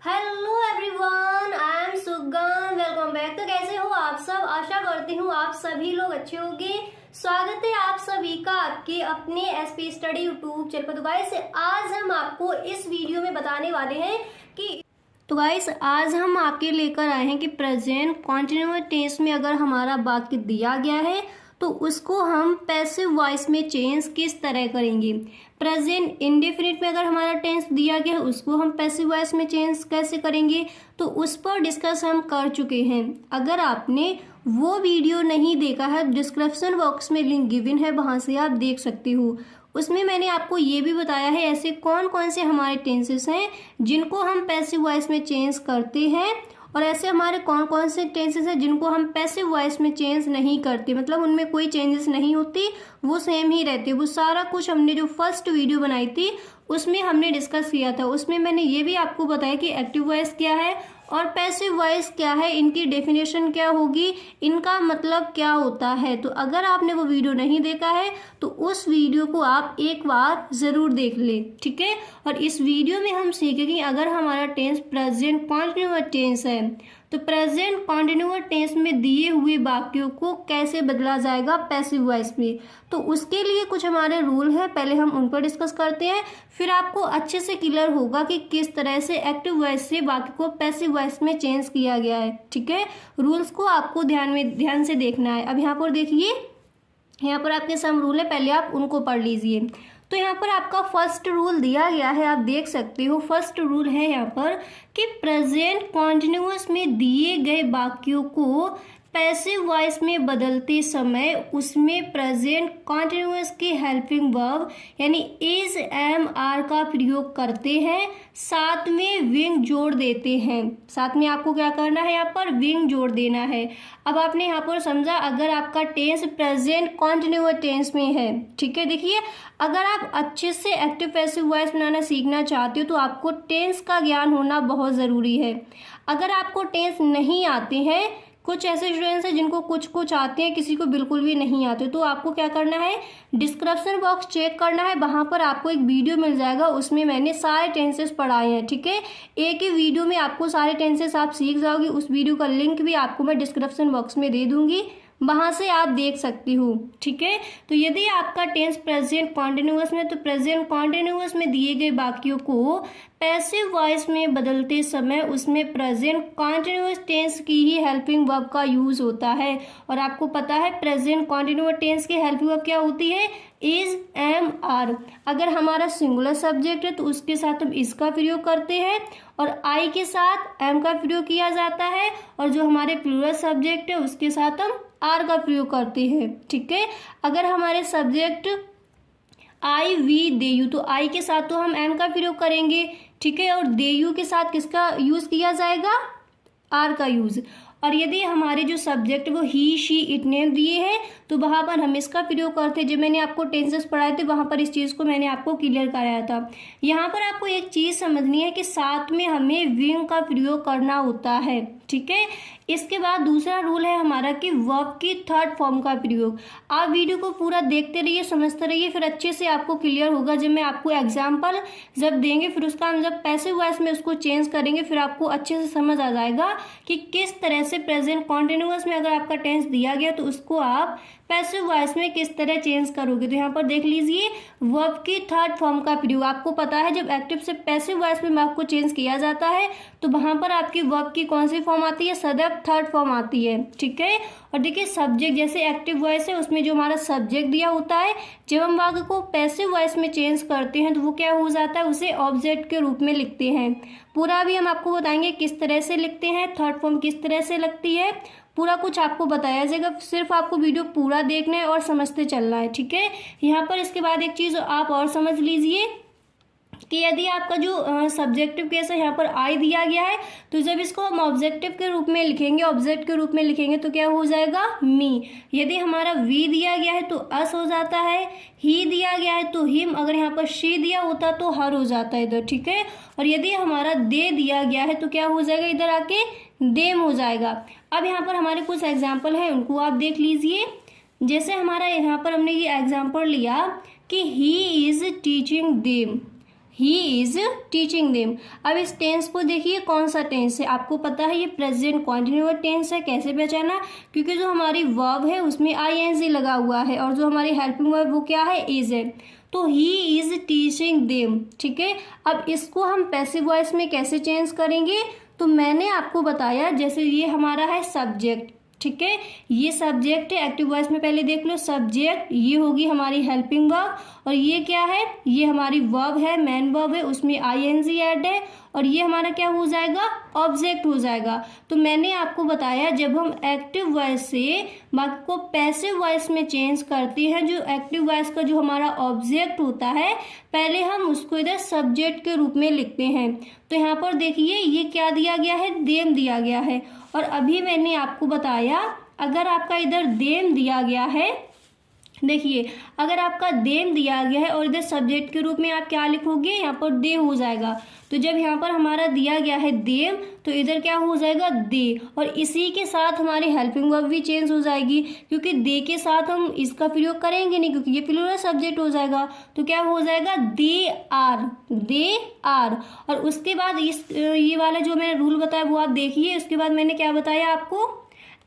Hello everyone, I am सुगम। Welcome back. तो कैसे हो आप सब? आशा करती हूँ आप सभी लोग अच्छे होंगे। स्वागत है आप सभी का आपके अपने एसपी स्टडी यूट्यूब चैनल पर। तो गाइस आज हम आपको इस वीडियो में बताने वाले हैं कि आज हम आपके लेकर आए हैं कि प्रेजेंट कॉन्टिन्यूअस टेंस में अगर हमारा वाक्य दिया गया है तो उसको हम पैसिव वॉइस में चेंज किस तरह करेंगे। प्रेजेंट इंडेफिनिट में अगर हमारा टेंस दिया गया है उसको हम पैसिव वॉइस में चेंज कैसे करेंगे, तो उस पर डिस्कस हम कर चुके हैं। अगर आपने वो वीडियो नहीं देखा है, डिस्क्रिप्शन बॉक्स में लिंक गिवन है, वहां से आप देख सकते हो। उसमें मैंने आपको ये भी बताया है ऐसे कौन कौन से हमारे टेंसेस हैं जिनको हम पैसिव वॉइस में चेंज करते हैं, और ऐसे हमारे कौन कौन से टेंसेस हैं जिनको हम पैसिव वॉइस में चेंज नहीं करते, मतलब उनमें कोई चेंजेस नहीं होती, वो सेम ही रहते। वो सारा कुछ हमने जो फर्स्ट वीडियो बनाई थी उसमें हमने डिस्कस किया था। उसमें मैंने ये भी आपको बताया कि एक्टिव वॉइस क्या है और पैसिव वॉइस क्या है, इनकी डेफिनेशन क्या होगी, इनका मतलब क्या होता है। तो अगर आपने वो वीडियो नहीं देखा है तो उस वीडियो को आप एक बार ज़रूर देख ले, ठीक है। और इस वीडियो में हम सीखेंगे अगर हमारा टेंस प्रेजेंट कॉन्टिन्यूअस टेंस है तो प्रेजेंट कॉन्टिन्यूअस टेंस में दिए हुए वाक्यों को कैसे बदला जाएगा पैसिव वॉइस में। तो उसके लिए कुछ हमारे रूल है, पहले हम उन पर डिस्कस करते हैं, फिर आपको अच्छे से क्लियर होगा कि किस तरह से एक्टिव वॉइस से वाक्य को पैसिव वॉइस में चेंज किया गया है, ठीक है। रूल्स को आपको ध्यान से देखना है। अब यहाँ पर देखिए, यहाँ पर आपके सम रूल है, पहले आप उनको पढ़ लीजिए। तो यहाँ पर आपका फर्स्ट रूल दिया गया है, आप देख सकते हो। फर्स्ट रूल है यहाँ पर कि प्रेजेंट कॉन्टिन्यूअस में दिए गए वाक्यों को पैसिव वॉइस में बदलते समय उसमें प्रेजेंट कॉन्टिन्यूअस के हेल्पिंग वर्ब यानी इज, एम, आर का प्रयोग करते हैं, साथ में विंग जोड़ देते हैं। साथ में आपको क्या करना है, यहाँ पर विंग जोड़ देना है। अब आपने यहाँ पर समझा, अगर आपका टेंस प्रेजेंट कॉन्टिन्यूअस टेंस में है, ठीक है। देखिए, अगर आप अच्छे से एक्टिव पैसिव वॉइस बनाना सीखना चाहते हो तो आपको टेंस का ज्ञान होना बहुत ज़रूरी है। अगर आपको टेंस नहीं आते हैं, कुछ ऐसे स्टूडेंट्स हैं जिनको कुछ आते हैं, किसी को बिल्कुल भी नहीं आते, तो आपको क्या करना है, डिस्क्रिप्शन बॉक्स चेक करना है, वहाँ पर आपको एक वीडियो मिल जाएगा, उसमें मैंने सारे टेंसेस पढ़ाए हैं, ठीक है। एक ही वीडियो में आपको सारे टेंसेस आप सीख जाओगे। उस वीडियो का लिंक भी आपको मैं डिस्क्रिप्शन बॉक्स में दे दूँगी, वहाँ से आप देख सकती हो, ठीक है। तो यदि आपका टेंस प्रेजेंट कॉन्टिन्यूअस में, तो प्रेजेंट कॉन्टिन्यूअस में दिए गए वाक्यों को पैसिव वॉइस में बदलते समय उसमें प्रेजेंट कॉन्टिन्यूअस टेंस की ही हेल्पिंग वर्ब का यूज होता है। और आपको पता है प्रेजेंट कॉन्टिन्यूअस टेंस की हेल्पिंग वर्ब क्या होती है, इज, एम, आर। अगर हमारा सिंगुलर सब्जेक्ट है तो उसके साथ हम इसका प्रयोग करते हैं, और आई के साथ एम का प्रयोग किया जाता है, और जो हमारे प्लूरल सब्जेक्ट है उसके साथ हम आर का प्रयोग करते हैं, ठीक है। अगर हमारे subject I, we, they, you, तो आई के साथ तो हम एम का प्रयोग करेंगे, ठीक है, और दे, यू के साथ किसका यूज किया जाएगा, आर का यूज। और यदि हमारे जो सब्जेक्ट वो ही, शी, इट, नेम दिए हैं तो वहाँ पर हम इसका प्रयोग करते हैं। जब मैंने आपको टेंसेस पढ़ाए थे वहाँ पर इस चीज़ को मैंने आपको क्लियर कराया था। यहाँ पर आपको एक चीज़ समझनी है कि साथ में हमें विंग का प्रयोग करना होता है, ठीक है। इसके बाद दूसरा रूल है हमारा कि वर्ब की थर्ड फॉर्म का प्रयोग। आप वीडियो को पूरा देखते रहिए, समझते रहिए, फिर अच्छे से आपको क्लियर होगा। जब मैं आपको एग्जाम्पल जब देंगे, फिर उसका हम जब पैसिव वॉइस में उसको चेंज करेंगे, फिर आपको अच्छे से समझ आ जाएगा कि किस तरह से प्रेजेंट कॉन्टिन्यूअस में अगर आपका टेंस दिया गया तो उसको आप पैसिव वॉइस में किस तरह चेंज करोगे। तो यहाँ पर देख लीजिए, वर्ब की थर्ड फॉर्म का प्रयोग। आपको पता है जब एक्टिव से पैसिव वॉइस में वर्ब को चेंज किया जाता है तो वहाँ पर आपकी वर्ब की कौन सी फॉर्म आती है, सदैव थर्ड फॉर्म आती है, ठीक है। और देखिए, सब्जेक्ट जैसे एक्टिव वॉइस है उसमें जो हमारा सब्जेक्ट दिया होता है, जब हम वाक्य को पैसिव वॉइस में चेंज करते हैं तो वो क्या हो जाता है, उसे ऑब्जेक्ट के रूप में लिखते हैं। पूरा भी हम आपको बताएंगे किस तरह से लिखते हैं, थर्ड फॉर्म किस तरह से लगती है, पूरा कुछ आपको बताया जाएगा। सिर्फ आपको वीडियो पूरा देखना है और समझते चलना है, ठीक है। यहाँ पर इसके बाद एक चीज़ आप और समझ लीजिए कि यदि आपका जो सब्जेक्टिव केस है, यहाँ पर आई दिया गया है, तो जब इसको हम ऑब्जेक्टिव के रूप में लिखेंगे, ऑब्जेक्ट के रूप में लिखेंगे तो क्या हो जाएगा, मी। यदि हमारा वी दिया गया है तो अस हो जाता है, ही दिया गया है तो हिम, अगर यहाँ पर शी दिया होता तो हर हो जाता है इधर, ठीक है। और यदि हमारा दे दिया गया है तो क्या हो जाएगा, इधर आके देम हो जाएगा। अब यहाँ पर हमारे कुछ एग्जाम्पल है, उनको आप देख लीजिए। जैसे हमारा यहाँ पर हमने ये एग्जाम्पल लिया कि he is teaching them, he is teaching them. अब इस टेंस को देखिए कौन सा टेंस है, आपको पता है ये प्रेजेंट कॉन्टिन्यूअस टेंस है। कैसे पहचाना, क्योंकि जो हमारी वर्ब है उसमें आईएनजी लगा हुआ है और जो हमारी हेल्पिंग वर्ब वो क्या है, इज है। तो ही इज टीचिंग देम, ठीक है। अब इसको हम पैसिव वॉइस में कैसे चेंज करेंगे, तो मैंने आपको बताया जैसे ये हमारा है सब्जेक्ट, ठीक है, ये सब्जेक्ट है। एक्टिव वॉइस में पहले देख लो, सब्जेक्ट ये होगी हमारी हेल्पिंग वर्ब और ये क्या है, ये हमारी वर्ब है, मेन वर्ब है, उसमें आईएनजी ऐड है और ये हमारा क्या हो जाएगा, ऑब्जेक्ट हो जाएगा। तो मैंने आपको बताया जब हम एक्टिव वॉइस से वाक्य को पैसिव वॉइस में चेंज करते हैं, जो एक्टिव वॉइस का जो हमारा ऑब्जेक्ट होता है पहले हम उसको इधर सब्जेक्ट के रूप में लिखते हैं। तो यहाँ पर देखिए ये क्या दिया गया है, देम दिया गया है। और अभी मैंने आपको बताया अगर आपका इधर देम दिया गया है, देखिए अगर आपका देम दिया गया है और इधर सब्जेक्ट के रूप में आप क्या लिखोगे, यहाँ पर दे हो जाएगा। तो जब यहाँ पर हमारा दिया गया है देम तो इधर क्या हो जाएगा, दे। और इसी के साथ हमारी हेल्पिंग वर्ब भी चेंज हो जाएगी, क्योंकि दे के साथ हम इसका प्रयोग करेंगे नहीं क्योंकि ये प्लूरल सब्जेक्ट हो जाएगा। तो क्या हो जाएगा, दे आर, दे आर। और उसके बाद इस ये वाला जो मैंने रूल बताया वो आप देखिए। उसके बाद मैंने क्या बताया आपको,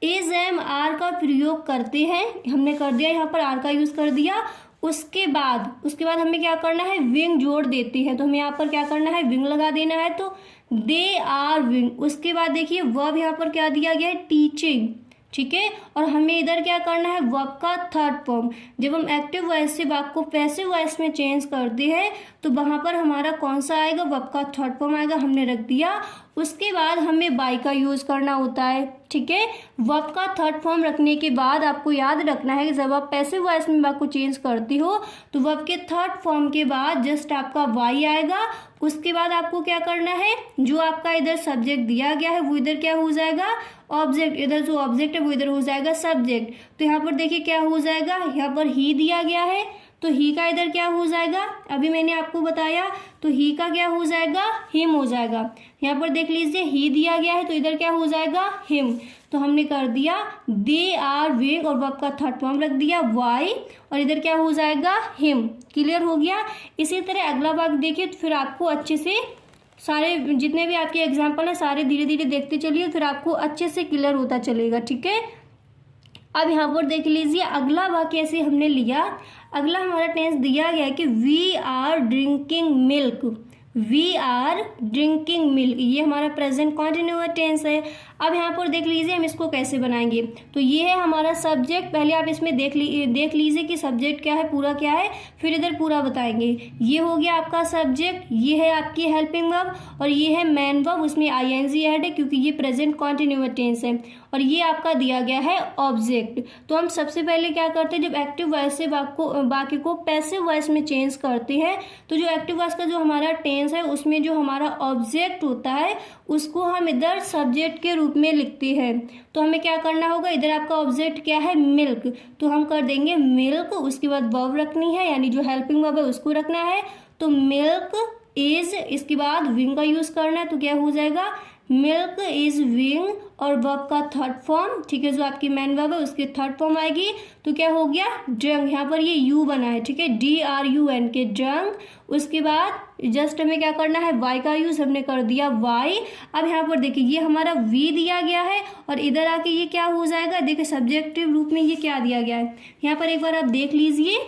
इज एम आर का प्रयोग करते हैं, हमने कर दिया, यहाँ पर आर का यूज कर दिया। उसके बाद हमें क्या करना है, विंग जोड़ देते हैं। तो हमें यहाँ पर क्या करना है, विंग लगा देना है। तो दे आर विंग। उसके बाद देखिए वर्ब यहाँ पर क्या दिया गया है, टीचिंग, ठीक है। और हमें इधर क्या करना है, वर्ब का थर्ड फॉर्म। जब हम एक्टिव वॉइस से वाक्य को पैसिव वॉइस में चेंज करते हैं तो वहां पर हमारा कौन सा आएगा, वर्ब का थर्ड फॉर्म आएगा, हमने रख दिया। उसके बाद हमें बाय का यूज करना होता है, ठीक है। वर्ब का थर्ड फॉर्म रखने के बाद आपको याद रखना है कि जब आप पैसिव वॉइस में वाक्य को चेंज करती हो तो वर्ब के थर्ड फॉर्म के बाद जस्ट आपका वाई आएगा। उसके बाद आपको क्या करना है, जो आपका इधर सब्जेक्ट दिया गया है वो इधर क्या हो जाएगा, ऑब्जेक्ट। इधर जो ऑब्जेक्ट है वो इधर हो जाएगा सब्जेक्ट। तो यहाँ पर देखिए क्या हो जाएगा, यहाँ पर ही दिया गया है तो ही का इधर क्या हो जाएगा, अभी मैंने आपको बताया। तो ही का क्या हो जाएगा, हिम हो जाएगा। यहाँ पर देख लीजिए ही दिया गया है तो इधर क्या हो जाएगा, हिम। तो हमने कर दिया दे आर विंग और वर्ब का थर्ड फॉर्म रख दिया वाई और इधर क्या हो जाएगा, हिम। क्लियर हो गया। इसी तरह अगला भाग देखिए तो फिर आपको अच्छे से सारे जितने भी आपके एग्जाम्पल है सारे धीरे धीरे देखते चलिए, फिर आपको अच्छे से क्लियर होता चलेगा, ठीक है। अब यहाँ पर देख लीजिए अगला वाक्य ऐसे हमने लिया। अगला हमारा टेंस दिया गया है कि we are drinking milk, we are drinking milk, ये हमारा प्रेजेंट कॉन्टिन्यूअस टेंस है। अब यहाँ पर देख लीजिए हम इसको कैसे बनाएंगे। तो ये है हमारा सब्जेक्ट, पहले आप इसमें देख लीजिए कि सब्जेक्ट क्या है, पूरा क्या है, फिर इधर पूरा बताएंगे। ये हो गया आपका सब्जेक्ट, ये है आपकी हेल्पिंग वर्ब और ये है मेन वर्ब, उसमें आईएनजी ऐड है क्योंकि ये प्रेजेंट कॉन्टिन्यूअस टेंस है। और ये आपका दिया गया है ऑब्जेक्ट। तो हम सबसे पहले क्या करते हैं, जब एक्टिव वॉइस से वाक्य को पैसिव वॉइस में चेंज करते हैं तो जो एक्टिव वॉइस का जो हमारा टेंस है उसमें जो हमारा ऑब्जेक्ट होता है उसको हम इधर सब्जेक्ट के रूप में लिखते हैं। तो हमें क्या करना होगा, इधर आपका ऑब्जेक्ट क्या है, मिल्क, तो हम कर देंगे मिल्क। उसके बाद वर्ब रखनी है यानी जो हेल्पिंग वर्ब है उसको रखना है। तो मिल्क इज, इसके बाद विंग का यूज करना है। तो क्या हो जाएगा, मिल्क इज विंग और वर्ब का थर्ड फॉर्म, ठीक है, जो आपकी मेन वर्ब है उसकी थर्ड फॉर्म आएगी। तो क्या हो गया, ड्रंक, यहाँ पर ये यू बना है, ठीक है, DRUN के ड्रंक। उसके बाद जस्ट हमें क्या करना है, वाई का यूज हमने कर दिया वाई। अब यहाँ पर देखिए ये हमारा वी दिया गया है और इधर आके ये क्या हो जाएगा, देखिए सब्जेक्टिव रूप में ये क्या दिया गया है, यहाँ पर एक बार आप देख लीजिए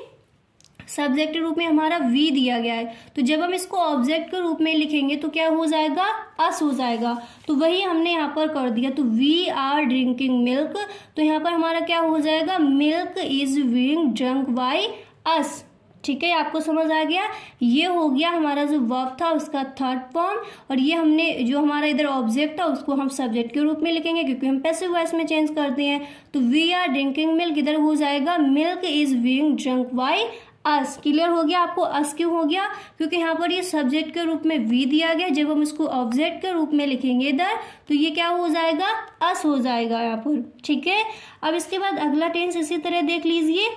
सब्जेक्ट के रूप में हमारा वी दिया गया है। तो जब हम इसको ऑब्जेक्ट के रूप में लिखेंगे तो क्या हो जाएगा, अस हो जाएगा। तो वही हमने यहाँ पर कर दिया। तो वी आर ड्रिंकिंग मिल्क, तो यहाँ पर हमारा क्या हो जाएगा, milk is being drunk by us, ठीक है, आपको समझ आ गया। ये हो गया हमारा जो वर्ब था उसका थर्ड फॉर्म और ये हमने जो हमारा इधर ऑब्जेक्ट था उसको हम सब्जेक्ट के रूप में लिखेंगे क्योंकि हम पैसिव वॉइस में चेंज करते हैं। तो वी आर ड्रिंकिंग मिल्क इधर हो जाएगा milk is being drunk by us. Clear हो गया आपको, अस क्यों हो गया, क्योंकि यहाँ पर ये सब्जेक्ट के रूप में वी दिया गया, जब हम इसको ऑब्जेक्ट के रूप में लिखेंगे इधर तो ये क्या हो जाएगा, अस हो जाएगा यहाँ पर, ठीक है। अब इसके बाद अगला टेंस इसी तरह देख लीजिए।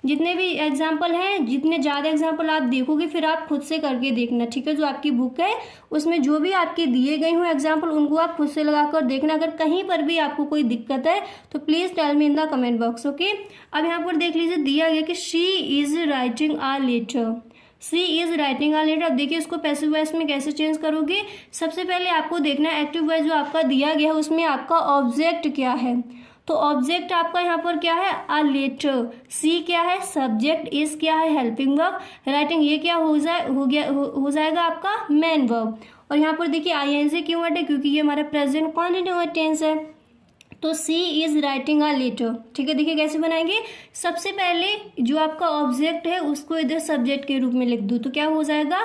जितने भी एग्जाम्पल हैं, जितने ज़्यादा एग्जाम्पल आप देखोगे फिर आप खुद से करके देखना, ठीक है। जो आपकी बुक है उसमें जो भी आपके दिए गए हों एग्जाम्पल उनको आप खुद से लगाकर देखना। अगर कहीं पर भी आपको कोई दिक्कत है तो please tell me in the comment box, okay. अब यहाँ पर देख लीजिए दिया गया कि she is writing a letter. She is writing a letter. अब देखिए इसको पैसिव वॉइस में कैसे चेंज करोगे। सबसे पहले आपको देखना है एक्टिव वॉइस जो आपका दिया गया है उसमें आपका ऑब्जेक्ट क्या है। तो ऑब्जेक्ट आपका यहाँ पर क्या है, अ लेटर। सी क्या है, सब्जेक्ट। इज क्या है, हेल्पिंग वर्ब। राइटिंग ये क्या हो जाएगा आपका मेन वर्ब। और यहाँ पर देखिए आईएनजी क्यों वर्ड है, क्योंकि ये हमारा प्रेजेंट कॉन्टिन्यूअस टेंस है। तो सी इज राइटिंग अ लेटर। ठीक है, देखिए कैसे बनाएंगे। सबसे पहले जो आपका ऑब्जेक्ट है उसको इधर सब्जेक्ट के रूप में लिख दो, तो क्या हो जाएगा,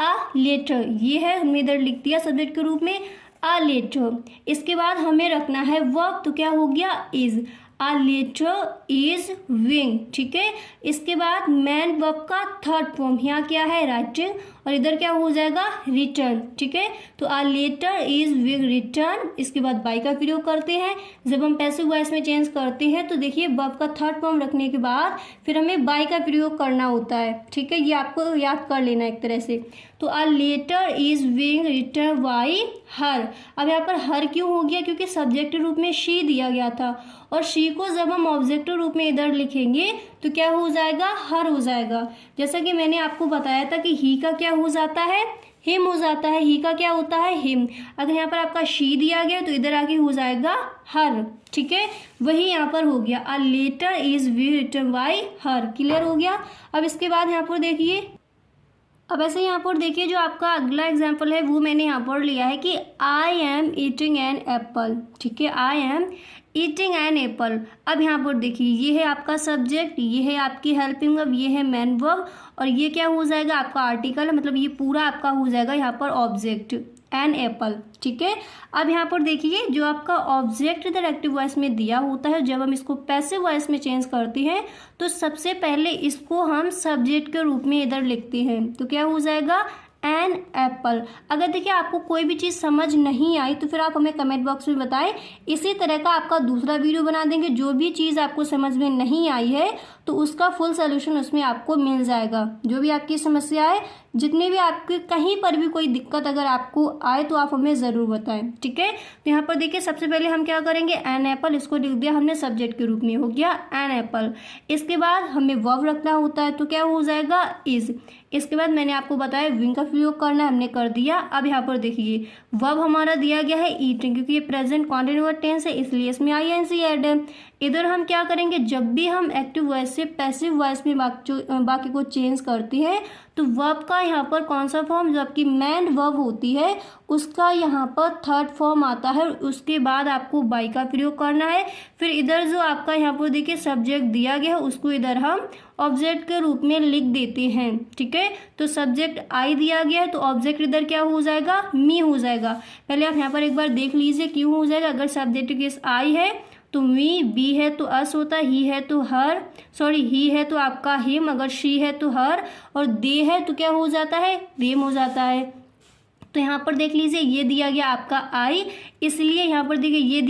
अ लेटर। ये है, हमने इधर लिख दिया सब्जेक्ट के रूप में अ लेटर। इसके बाद हमें रखना है वर्ब, तो क्या हो गया, is. A letter is being. ठीक है, इसके बाद मैन वर्ब का थर्ड फॉर्म यहाँ क्या है, राइटिंग, और इधर क्या हो जाएगा, रिटर्न। ठीक है, तो a letter is being written. इसके बाद बाय का प्रयोग करते हैं। जब हम पैसिव वॉइस में चेंज करते हैं तो देखिए वर्ब का थर्ड फॉर्म रखने के बाद फिर हमें बाय का प्रयोग करना होता है। ठीक है, ये आपको याद कर लेना एक तरह से। तो a letter is being written by her. अब यहाँ पर हर क्यों हो गया, क्योंकि सब्जेक्ट रूप में शी दिया गया था, और शी को जब हम ऑब्जेक्ट रूप में इधर लिखेंगे तो क्या हो जाएगा, हर हो जाएगा। जैसा कि मैंने आपको बताया था कि ही का क्या हो जाता है, हिम हो जाता है। ही का क्या होता है, हिम। अगर यहाँ पर आपका शी दिया गया तो इधर आके हो जाएगा हर। ठीक है, वही यहाँ पर हो गया, a letter is written by her. Clear हो गया। अब इसके बाद यहाँ पर देखिए, अब ऐसे यहाँ पर देखिए जो आपका अगला एग्जाम्पल है वो मैंने यहाँ पर लिया है कि I am eating an apple. ठीक है, I am eating an apple. अब यहाँ पर देखिए ये है आपका सब्जेक्ट, ये है आपकी हेल्पिंग वर्ब, ये है मैन वर्ब, और ये क्या हो जाएगा आपका आर्टिकल, मतलब ये पूरा आपका हो जाएगा यहाँ पर ऑब्जेक्ट, एन एप्पल। ठीक है, अब यहाँ पर देखिए जो आपका ऑब्जेक्ट इधर एक्टिव वॉइस में दिया होता है, जब हम इसको पैसिव वॉइस में चेंज करते हैं तो सबसे पहले इसको हम सब्जेक्ट के रूप में इधर लिखते हैं, तो क्या हो जाएगा, एन एप्पल। अगर देखिए आपको कोई भी चीज़ समझ नहीं आई तो फिर आप हमें कमेंट बॉक्स में बताएं, इसी तरह का आपका दूसरा वीडियो बना देंगे। जो भी चीज़ आपको समझ में नहीं आई है तो उसका फुल सोल्यूशन उसमें आपको मिल जाएगा। जो भी आपकी समस्या है, जितने भी आपके कहीं पर भी कोई दिक्कत अगर आपको आए तो आप हमें ज़रूर बताएं। ठीक है, तो यहाँ पर देखिए सबसे पहले हम क्या करेंगे, एन एप्पल, इसको लिख दिया हमने सब्जेक्ट के रूप में, हो गया एन एप्पल। इसके बाद हमें वर्ब रखना होता है, तो क्या हो जाएगा, इज। इसके बाद मैंने आपको बताया विंग का प्रयोग करना, हमने कर दिया। अब यहाँ पर देखिए वर्ब हमारा दिया गया है ईटिंग, क्योंकि ये प्रेजेंट कॉन्टिन्यूअस टेंस है इसलिए इसमें आईएनसी ऐड है। इधर हम क्या करेंगे, जब भी हम एक्टिव वॉइस से पैसिव वॉइस में बाकी को चेंज करते हैं तो वर्ब का यहाँ पर कौन सा फॉर्म, जो आपकी मैन वर्ब होती है उसका यहाँ पर थर्ड फॉर्म आता है। उसके बाद आपको बाय का प्रयोग करना है। फिर इधर जो आपका यहाँ पर देखिए सब्जेक्ट दिया गया है उसको इधर हम ऑब्जेक्ट के रूप में लिख देते हैं। ठीक है, तो सब्जेक्ट आई दिया गया है तो ऑब्जेक्ट इधर क्या हो जाएगा, मी हो जाएगा। पहले आप यहाँ पर एक बार देख लीजिए क्यों हो जाएगा। अगर सब्जेक्ट केस आई है तो मी, बी है तो अस होता है, ही है तो हर, सॉरी ही है तो आपका हिम, अगर शी है तो हर, और दे है तो क्या हो जाता है, देम हो जाता है। तो यहाँ पर देख लीजिए ये दिया गया आपका आई, इसलिए यहाँ पर देखिए ये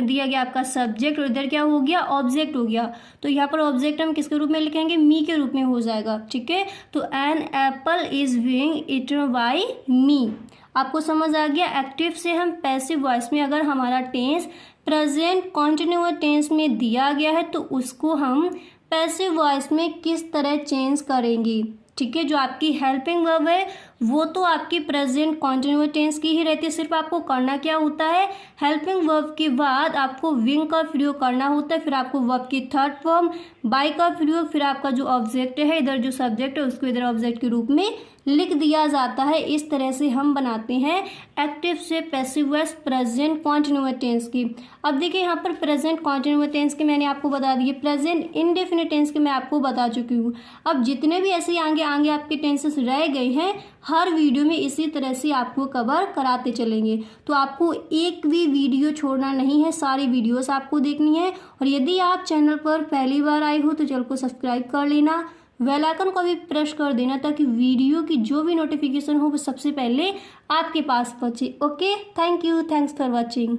दिया गया आपका सब्जेक्ट, और इधर क्या हो गया, ऑब्जेक्ट हो गया। तो यहाँ पर ऑब्जेक्ट हम किसके रूप में लिखेंगे, मी के रूप में हो जाएगा। ठीक है, तो an apple is being eaten by me. आपको समझ आ गया। एक्टिव से हम पैसिव वॉइस में अगर हमारा टेंस प्रेजेंट कॉन्टिन्यूअस टेंस में दिया गया है तो उसको हम पैसिव वॉइस में किस तरह चेंज करेंगे। ठीक है, जो आपकी हेल्पिंग वर्ब है वो तो आपकी प्रेजेंट कॉन्टिन्यूअस टेंस की ही रहती है। सिर्फ आपको करना क्या होता है, हेल्पिंग वर्ब के बाद आपको विंग का प्रयोग करना होता है, फिर आपको वर्ब की थर्ड फॉर्म बाय का प्रयोग, फिर आपका जो ऑब्जेक्ट है इधर जो सब्जेक्ट है उसको इधर ऑब्जेक्ट के रूप में लिख दिया जाता है। इस तरह से हम बनाते हैं एक्टिव से passive voice present continuous tense की। अब देखिए यहाँ पर प्रेजेंट कॉन्टिन्यूअस टेंस के मैंने आपको बता दिए, प्रेजेंट इंडेफिनिट टेंस के मैं आपको बता चुकी हूँ। अब जितने भी ऐसे आगे आपके टेंसेस रह गए हैं हर वीडियो में इसी तरह से आपको कवर कराते चलेंगे। तो आपको एक भी वीडियो छोड़ना नहीं है, सारी वीडियोस आपको देखनी है। और यदि आप चैनल पर पहली बार आए हो तो चैनल को सब्सक्राइब कर लेना, बेल आइकन को भी प्रेस कर देना ताकि वीडियो की जो भी नोटिफिकेशन हो वो सबसे पहले आपके पास पहुंचे। Okay, thank you, thanks for watching.